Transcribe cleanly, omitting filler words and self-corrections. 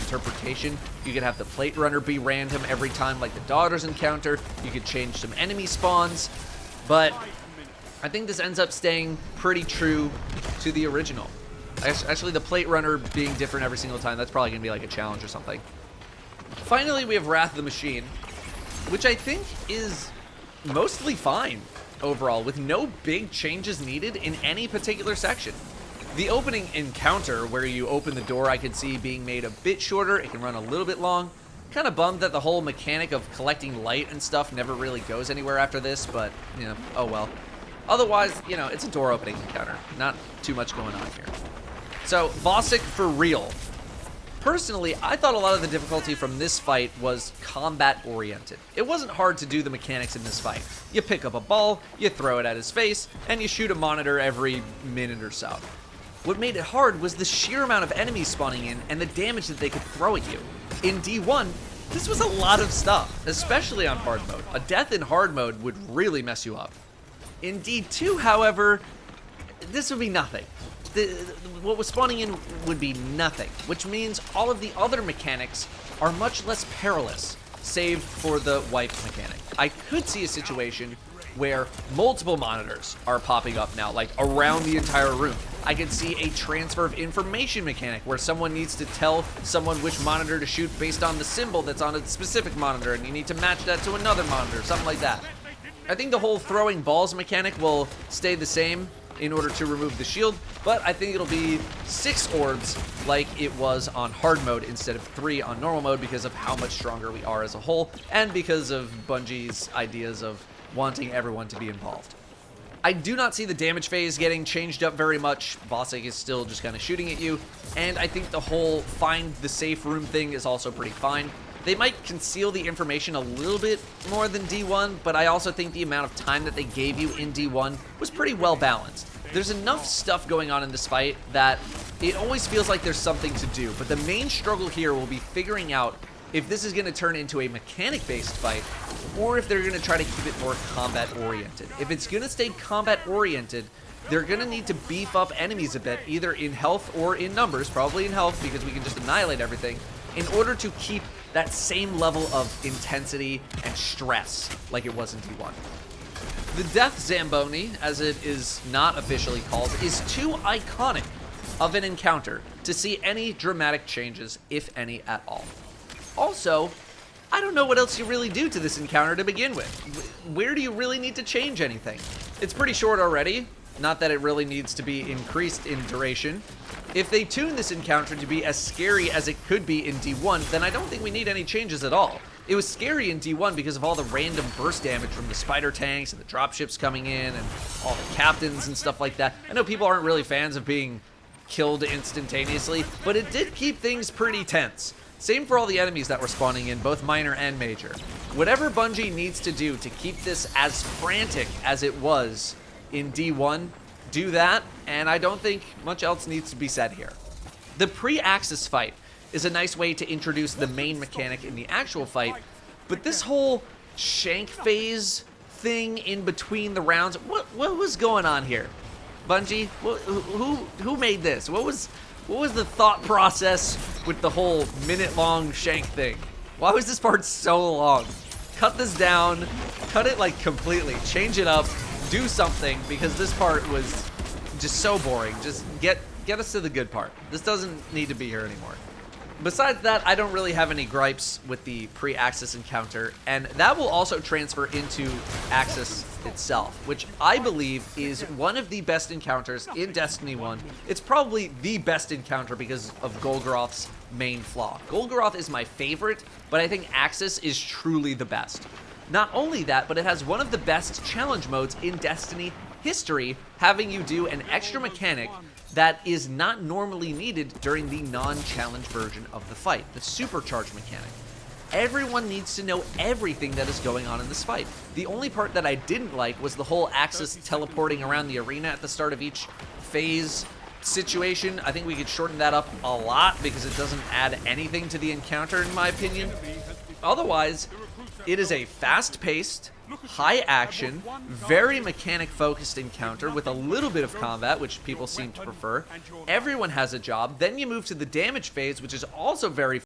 interpretation. You could have the plate runner be random every time, like the daughter's encounter. You could change some enemy spawns, but I think this ends up staying pretty true to the original. Actually, the plate runner being different every single time, that's probably going to be like a challenge or something. Finally, we have Wrath of the Machine, which I think is mostly fine overall, with no big changes needed in any particular section. The opening encounter, where you open the door, I could see being made a bit shorter. It can run a little bit long. Kind of bummed that the whole mechanic of collecting light and stuff never really goes anywhere after this, but, you know, oh well. Otherwise, you know, it's a door opening encounter. Not too much going on here. So, Bossic for real. Personally, I thought a lot of the difficulty from this fight was combat-oriented. It wasn't hard to do the mechanics in this fight. You pick up a ball, you throw it at his face, and you shoot a monitor every minute or so. What made it hard was the sheer amount of enemies spawning in and the damage that they could throw at you. In D1, this was a lot of stuff, especially on hard mode. A death in hard mode would really mess you up. In D2, however, this would be nothing. What was spawning in would be nothing, which means all of the other mechanics are much less perilous, save for the wipe mechanic. I could see a situation where multiple monitors are popping up now, like around the entire room. I could see a transfer of information mechanic where someone needs to tell someone which monitor to shoot based on the symbol that's on a specific monitor, and you need to match that to another monitor, something like that. I think the whole throwing balls mechanic will stay the same in order to remove the shield, but I think it'll be 6 orbs like it was on hard mode instead of 3 on normal mode because of how much stronger we are as a whole, and because of Bungie's ideas of wanting everyone to be involved. I do not see the damage phase getting changed up very much. Bossic is still just kind of shooting at you, and I think the whole find the safe room thing is also pretty fine. They might conceal the information a little bit more than D1, but I also think the amount of time that they gave you in D1 was pretty well balanced. There's enough stuff going on in this fight that it always feels like there's something to do, but the main struggle here will be figuring out if this is going to turn into a mechanic-based fight, or if they're going to try to keep it more combat-oriented. If it's going to stay combat-oriented, they're going to need to beef up enemies a bit, either in health or in numbers, probably in health because we can just annihilate everything, in order to keep that same level of intensity and stress like it was in D1. The Death Zamboni, as it is not officially called, is too iconic of an encounter to see any dramatic changes, if any at all. Also, I don't know what else you really do to this encounter to begin with. Where do you really need to change anything? It's pretty short already, not that it really needs to be increased in duration. If they tune this encounter to be as scary as it could be in D1, then I don't think we need any changes at all. It was scary in D1 because of all the random burst damage from the spider tanks and the dropships coming in and all the captains and stuff like that. I know people aren't really fans of being killed instantaneously, but it did keep things pretty tense. Same for all the enemies that were spawning in, both minor and major. Whatever Bungie needs to do to keep this as frantic as it was in D1, do that, and I don't think much else needs to be said here. The pre-Axis fight is a nice way to introduce the main mechanic in the actual fight, but this whole shank phase thing in between the rounds, what was going on here? Bungie, who made this? What was the thought process with the whole minute-long shank thing? Why was this part so long? Cut this down, cut it like completely, change it up, do something, because this part was just so boring. Just get us to the good part. This doesn't need to be here anymore. Besides that, I don't really have any gripes with the pre-Axis encounter, and that will also transfer into Axis itself, which I believe is one of the best encounters in Destiny 1. It's probably the best encounter because of Golgoroth's main flaw. Golgoroth is my favorite, but I think Axis is truly the best. Not only that, but it has one of the best challenge modes in Destiny history, having you do an extra mechanic that is not normally needed during the non-challenge version of the fight, the supercharge mechanic. Everyone needs to know everything that is going on in this fight. The only part that I didn't like was the whole Axis teleporting around the arena at the start of each phase situation. I think we could shorten that up a lot because it doesn't add anything to the encounter in my opinion. Otherwise, it is a fast-paced, high-action, very mechanic-focused encounter with a little bit of combat, which people seem to prefer. Everyone has a job. Then you move to the damage phase, which is also very